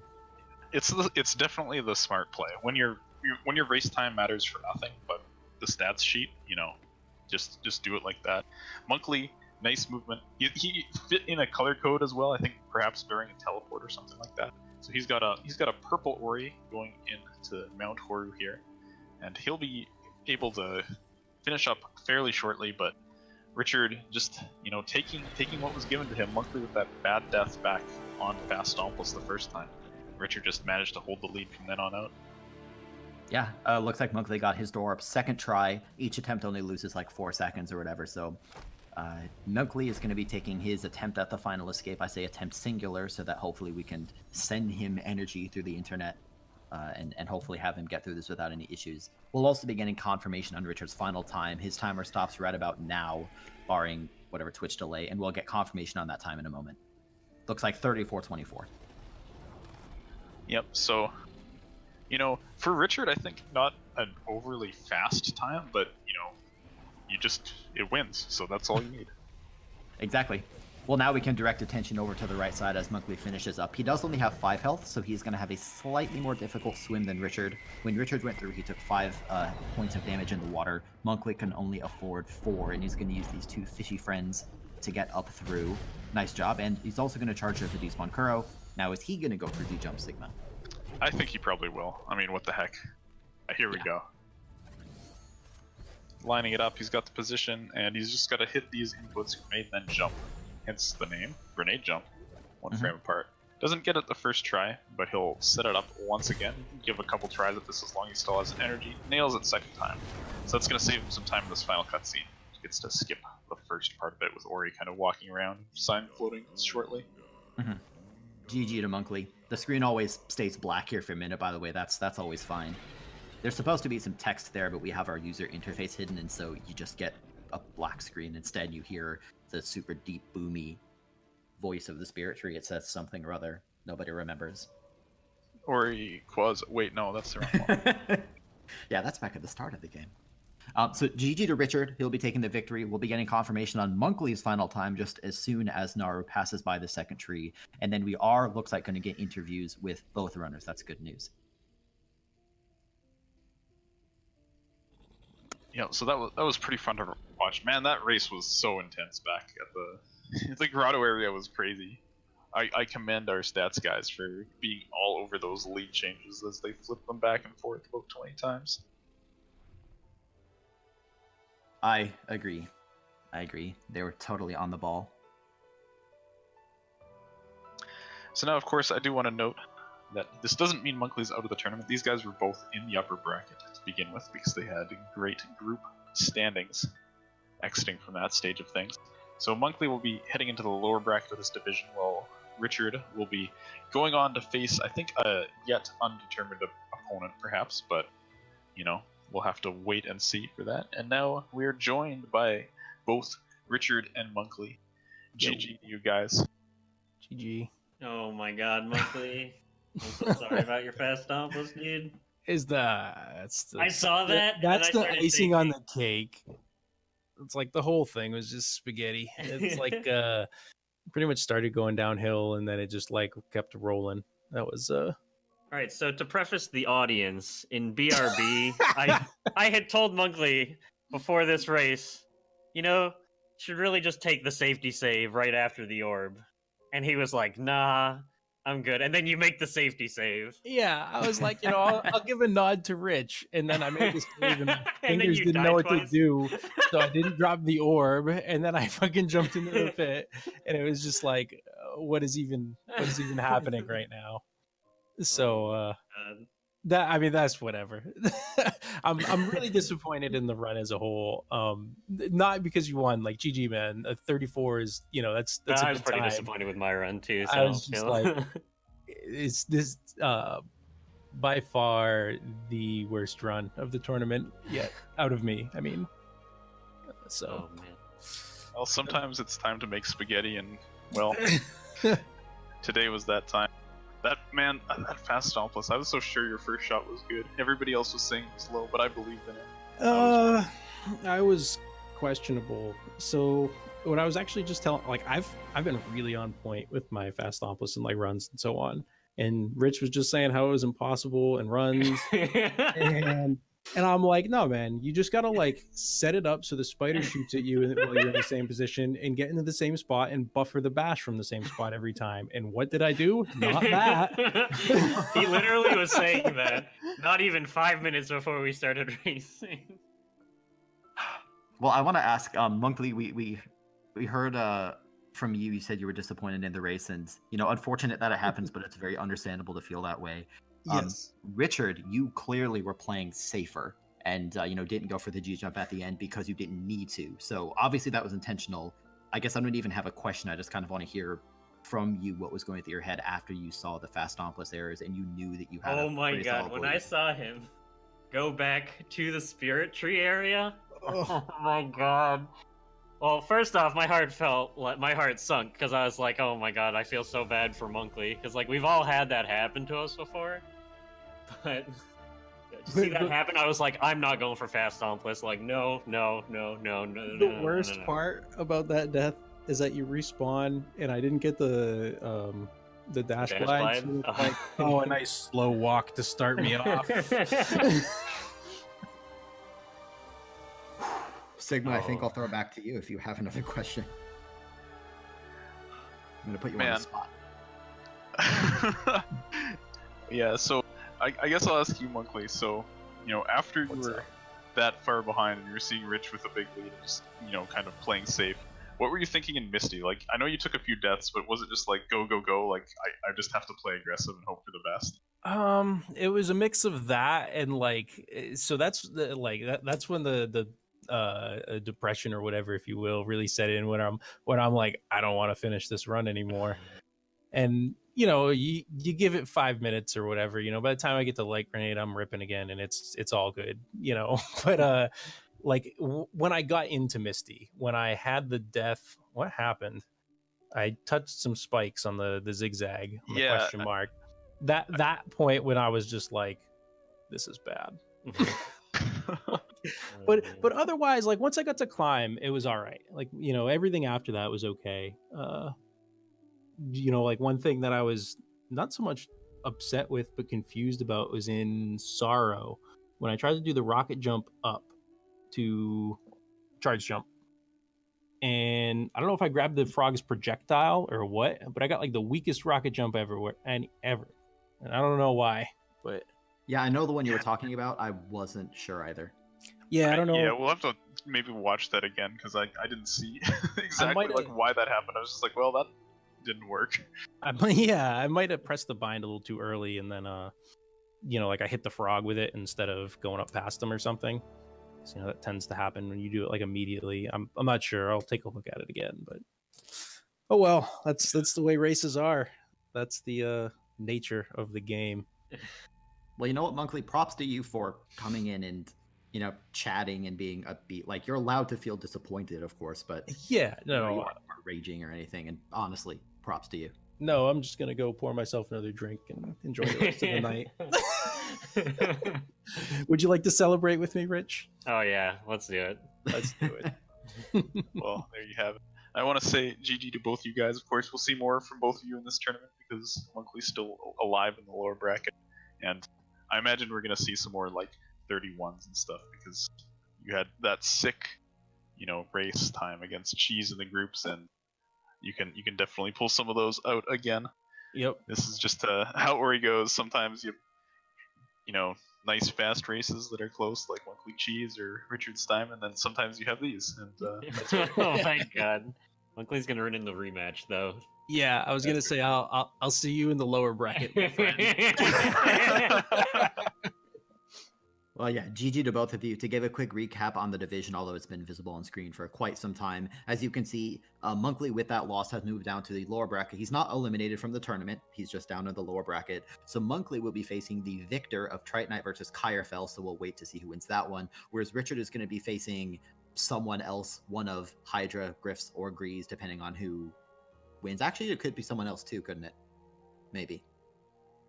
It's definitely the smart play. When your race time matters for nothing but the stats sheet, just do it like that. Monkley, nice movement. He fit in a color code as well. I think perhaps during a teleport or something like that. So he's got a purple Ori going into Mount Horu here, and he'll be able to finish up fairly shortly. But Richard just taking what was given to him. Monkley with that bad death back on Fast Stomp the first time. Richard just managed to hold the lead from then on out. Yeah, looks like Monkley got his door up second try. Each attempt only loses like 4 seconds or whatever, so Monkley is going to be taking his attempt at the final escape. I say attempt singular so that hopefully we can send him energy through the internet and hopefully have him get through this without any issues. We'll also be getting confirmation on Richard's final time. His timer stops right about now, barring whatever Twitch delay, and we'll get confirmation on that time in a moment. Looks like 34:24. Yep, so for Richard, I think not an overly fast time, but it wins, so that's all you need. Exactly. Well, now we can direct attention over to the right side as Monkley finishes up. He does only have 5 health, so he's going to have a slightly more difficult swim than Richard. When Richard went through, he took 5 points of damage in the water. Monkley can only afford 4, and he's going to use these 2 fishy friends to get up through. Nice job, and he's also going to charge her to despawn Kuro. Now, is he going to go for D-Jump Sigma? I think he probably will. I mean, what the heck. Here we go. Lining it up, he's got the position, and he's just got to hit these inputs, grenade, then jump. Hence the name, grenade jump. One frame apart. Doesn't get it the first try, but he'll set it up once again, give a couple tries at this as long as he still has energy, nails it second time. So that's going to save him some time in this final cutscene. He gets to skip the first part of it with Ori kind of walking around, sign floating shortly. GG to Monkley. The screen always stays black here for a minute, by the way. That's always fine. There's supposed to be some text there, but we have our user interface hidden, and so you just get a black screen. Instead, you hear the super deep, boomy voice of the spirit tree. It says something or other. Nobody remembers. Ori Quaz. Wait, no, that's the wrong one. Yeah, that's back at the start of the game. So GG to Richard. He'll be taking the victory. We'll be getting confirmation on Monkley's final time just as soon as Naru passes by the second tree. And then we are, looks like, going to get interviews with both runners. That's good news. Yeah, so that was pretty fun to watch. Man, that race was so intense back at the grotto area was crazy. I commend our stats guys for being all over those lead changes as they flip them back and forth about 20 times. I agree. They were totally on the ball. So now, of course, I do want to note that this doesn't mean Monkley's out of the tournament. These guys were both in the upper bracket to begin with because they had great group standings exiting from that stage of things. So Monkley will be heading into the lower bracket of this division, while Richard will be going on to face, I think, a yet undetermined opponent, perhaps, but, you know, we'll have to wait and see for that. And now we're joined by both Richard and Monkley. GG, you guys. GG. Oh my god, Monkley. I'm so sorry about your fast stompless, dude. I saw that. That's the icing thinking on the cake. It's like the whole thing was just spaghetti. It's like pretty much started going downhill and then it just like kept rolling. That was All right, so to preface the audience, in BRB, I had told Monkley before this race, you know, should really just take the safety save right after the orb. And he was like, nah, I'm good. And then you make the safety save. Yeah, I was like, you know, I'll give a nod to Rich. And then I made this save and my And fingers didn't know what twice. to do. So I didn't drop the orb. And then I fucking jumped into the pit. And it was just like, what is even happening right now? So that's whatever. I'm really disappointed in the run as a whole. Not because you won, like GG man. 34 is, you know, that's I a was good pretty time. disappointed with my run too. So, I was just like, is this by far the worst run of the tournament yet out of me? I mean, so. Oh man. Well, sometimes it's time to make spaghetti, and well, today was that time. That fast stompless, I was so sure your first shot was good. Everybody else was saying it was low, but I believed in it. I was questionable. So what I was actually just telling, like, I've been really on point with my fast stompless and like runs and so on. And Rich was just saying how it was impossible and runs, and I'm like, no, man, you just gotta like set it up so the spider shoots at you while you're in the same position and get into the same spot and buffer the bash from the same spot every time. And what did I do? Not that. He literally was saying that not even 5 minutes before we started racing. Well, I want to ask, Monkley, we heard from you. You said you were disappointed in the race, and you know, unfortunate that it happens, but it's very understandable to feel that way. Yes. Richard, you clearly were playing safer, and you know, didn't go for the G jump at the end because you didn't need to. So obviously that was intentional. I guess I don't even have a question. I just kind of want to hear from you what was going through your head after you saw the fast stompless errors and you knew that you had. Oh my god! When I saw him go back to the spirit tree area, oh my god. Well, first off, my heart sunk because I was like, oh my god, I feel so bad for Monkley because like we've all had that happen to us before. But to see that happen, I was like, I'm not going for fast stompless. Like, no. The worst part about that death is that you respawn, and I didn't get the dash glide. So like, oh, a nice slow walk to start me off. Sigma, I think I'll throw it back to you if you have another question. I'm gonna put you on the spot. Yeah, so I guess I'll ask you, Monkley. So, you know, after you were that far behind and you were seeing Rich with a big lead and just, you know, kind of playing safe, what were you thinking in Misty? Like, I know you took a few deaths, but was it just like go, like I just have to play aggressive and hope for the best? It was a mix of that and like, so that's that's when the depression or whatever, if you will, really set in when I'm like, I don't want to finish this run anymore. And you know, you give it 5 minutes or whatever, you know, by the time I get the light grenade, I'm ripping again and it's all good, you know. But like when I got into Misty, when I had the death, what happened? I touched some spikes on the zigzag, on the question mark. That point when I was just like, this is bad. But otherwise, like once I got to climb, it was all right. Like everything after that was okay. Like one thing that I was not so much upset with but confused about was in Sorrow when I tried to do the rocket jump up to charge jump, and I don't know if I grabbed the frog's projectile or what, but I got like the weakest rocket jump ever, and I don't know why, but Yeah, I know the one you were talking about. I wasn't sure either. yeah, I don't know. Yeah, we'll have to maybe watch that again because I didn't see exactly like why that happened. I was just like, well, that didn't work. I might have pressed the bind a little too early, and then like I hit the frog with it instead of going up past them or something. So, that tends to happen when you do it like immediately. I'm not sure. I'll take a look at it again, but oh well, that's the way races are. That's the nature of the game. Well, you know what, Monkley? Props to you for coming in and chatting and being upbeat. Like, you're allowed to feel disappointed, of course, but yeah, you aren't raging or anything. And honestly, props to you. No, I'm just gonna go pour myself another drink and enjoy the rest of the night. Would you like to celebrate with me, Rich? Oh yeah, let's do it. Let's do it. Well, there you have it. I want to say GG to both you guys. Of course, we'll see more from both of you in this tournament because Monkley's still alive in the lower bracket, and I imagine we're gonna see some more like 31s and stuff because you had that sick, race time against Cheese in the groups, and you can definitely pull some of those out again. Yep. This is just how Ori goes. Sometimes you nice fast races that are close, like Monkley6 or Richard Stein, and then sometimes you have these. And that's what... Oh my god, Monkley's gonna run in the rematch though. Yeah, I was gonna say I'll see you in the lower bracket, my friend. Well, yeah, GG to both of you. To give a quick recap on the division, although it's been visible on screen for quite some time, as you can see, Monkley with that loss has moved down to the lower bracket. He's not eliminated from the tournament. He's just down in the lower bracket. So Monkley will be facing the victor of Tritonite versus Kyrefell, so we'll wait to see who wins that one. Whereas Richard is going to be facing someone else, one of Hydra, Griffs, or Grease, depending on who wins. Actually, it could be someone else too, couldn't it? Maybe.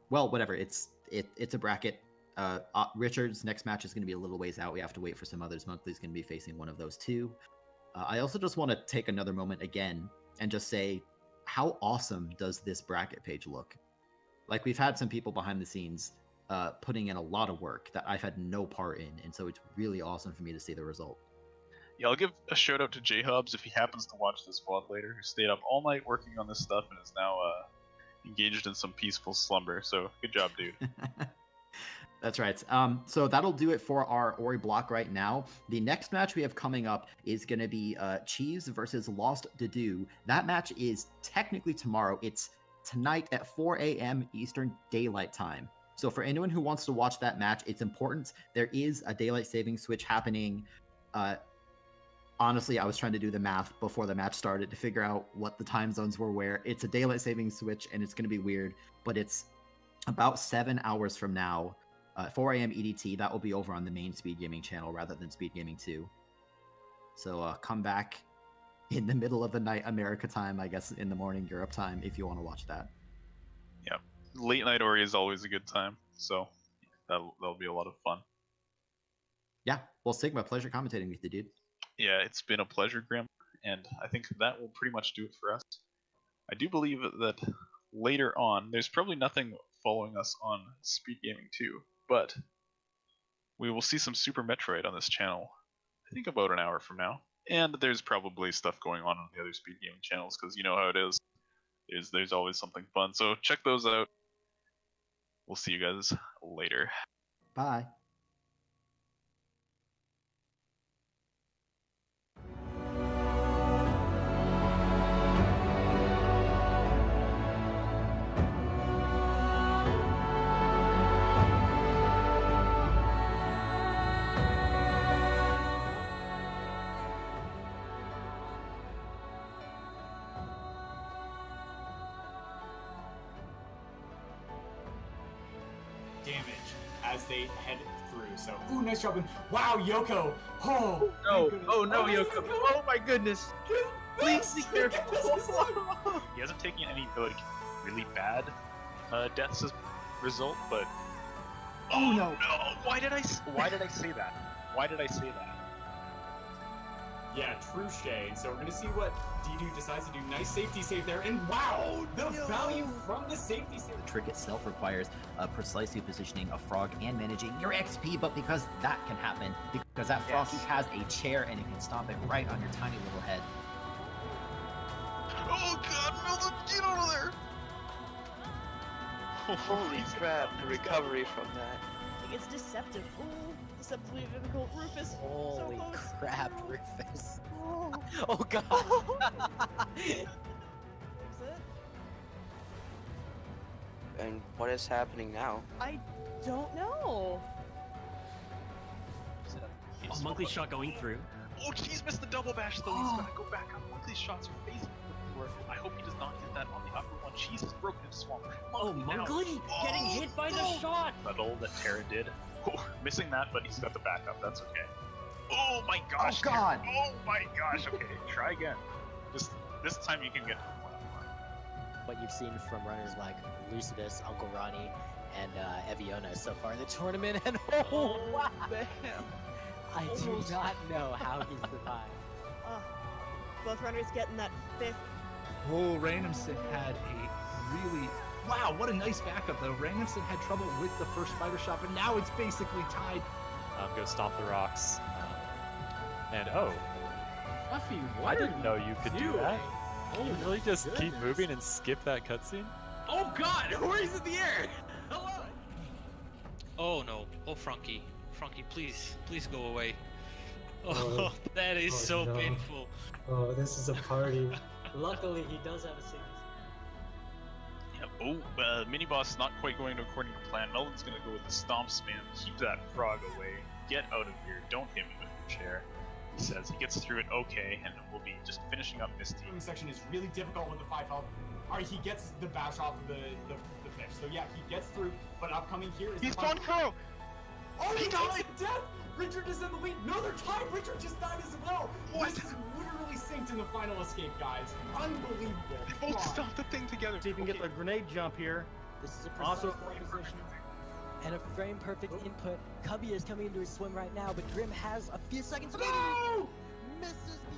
Well, whatever. It's a bracket. Richard's next match is going to be a little ways out. We have to wait for some others. Monkley's going to be facing one of those two. I also just want to take another moment again and just say, how awesome does this bracket page look? Like, we've had some people behind the scenes putting in a lot of work that I've had no part in, and so it's really awesome for me to see the result. Yeah, I'll give a shout out to J-Hubs if he happens to watch this VOD later, who stayed up all night working on this stuff and is now engaged in some peaceful slumber. So good job, dude. That's right. So that'll do it for our Ori block right now. The next match we have coming up is going to be Cheese versus Lost Dedu. That match is technically tomorrow. It's tonight at 4 a.m. Eastern Daylight Time. So for anyone who wants to watch that match, it's important. There is a daylight saving switch happening. Honestly, I was trying to do the math before the match started to figure out what the time zones were where. It's a daylight saving switch, and it's going to be weird, but it's about 7 hours from now. 4 a.m. EDT, that will be over on the main Speed Gaming channel rather than Speed Gaming 2. So come back in the middle of the night, America time, I guess in the morning, Europe time, if you want to watch that. Yeah, late night Ori is always a good time, so that'll be a lot of fun. Yeah, well, Sigma, pleasure commentating with you, dude. Yeah, it's been a pleasure, Grim, and I think that will pretty much do it for us. I do believe that later on, there's probably nothing following us on Speed Gaming 2, but we will see some Super Metroid on this channel, I think about an hour from now. And there's probably stuff going on the other Speed Gaming channels, because you know how it is. There's always something fun, so check those out. We'll see you guys later. Bye. Damage as they head through. So, ooh, nice job. Wow, Yoko. Oh, No, oh no, Yoko. Oh my goodness. Please be careful. He hasn't taken any like really bad deaths as a result, but Oh no. Why did I say that? Why did I say that? Yeah, true shade. So we're gonna see what D2 decides to do. Nice safety save there, and wow, the value from the safety save. The trick itself requires precisely positioning a frog and managing your XP, but because that can happen, because that froggy has a chair and it can stomp it right on your tiny little head. Oh god, Milton, get out of there! Holy crap, the recovery from that. It's deceptive. Ooh, deceptively difficult. Rufus, Holy so close. crap, Rufus. Oh. Oh god. Is it? And what is happening now? I don't know. Oh, Monkley shot going through. Oh, he's missed the double bash though. He's gotta go back up. Monkley's shots are facing forward. I hope he does not hit that on the upper one. Jesus, broken into swamp. Oh, Monkley getting hit by the shot. Subtle that Terra did. Oh, missing that, but he's got the backup. That's okay. Oh my gosh. Oh god. Oh my gosh. Okay, try again. Just this time you can get. What you've seen from runners like Lucidus, Uncle Ronnie, and Eviona so far in the tournament, and oh wow. I do not know how he survived. Both runners getting that 5th. Oh, Randomson had a really... Wow, what a nice backup, though. Randomson had trouble with the first spider shot, but now it's basically tied. Go stomp the rocks. And oh, Fluffy, I what didn't know you could do that. Oh, You really just keep moving and skip that cutscene? Oh god, Ori's in the air! Hello! Oh no. Oh, Frankie. Frankie, please go away. Oh, that is so no. painful. Oh, this is a party. Luckily, he does have a save. Yeah. Oh, mini boss not quite going according to plan. Melvin's gonna go with the stomp spam. Keep that frog away. Get out of here. Don't hit me with your chair. He says he gets through it okay, and we'll be just finishing up Misty. The section is really difficult with the 5 health. Alright, he gets the bash off of the fish. So yeah, he gets through, but upcoming here is He's the spawned Kuro! Oh, he takes it death! Richard is in the lead. No, they're tied. Richard just died as well. What? This is literally synced in the final escape, guys. Unbelievable. They both stopped the thing together. See if you can get the grenade jump here. This is a Also, precise position and a frame perfect input. Cubby is coming into his swim right now, but Grim has a few seconds remaining. No! Misses the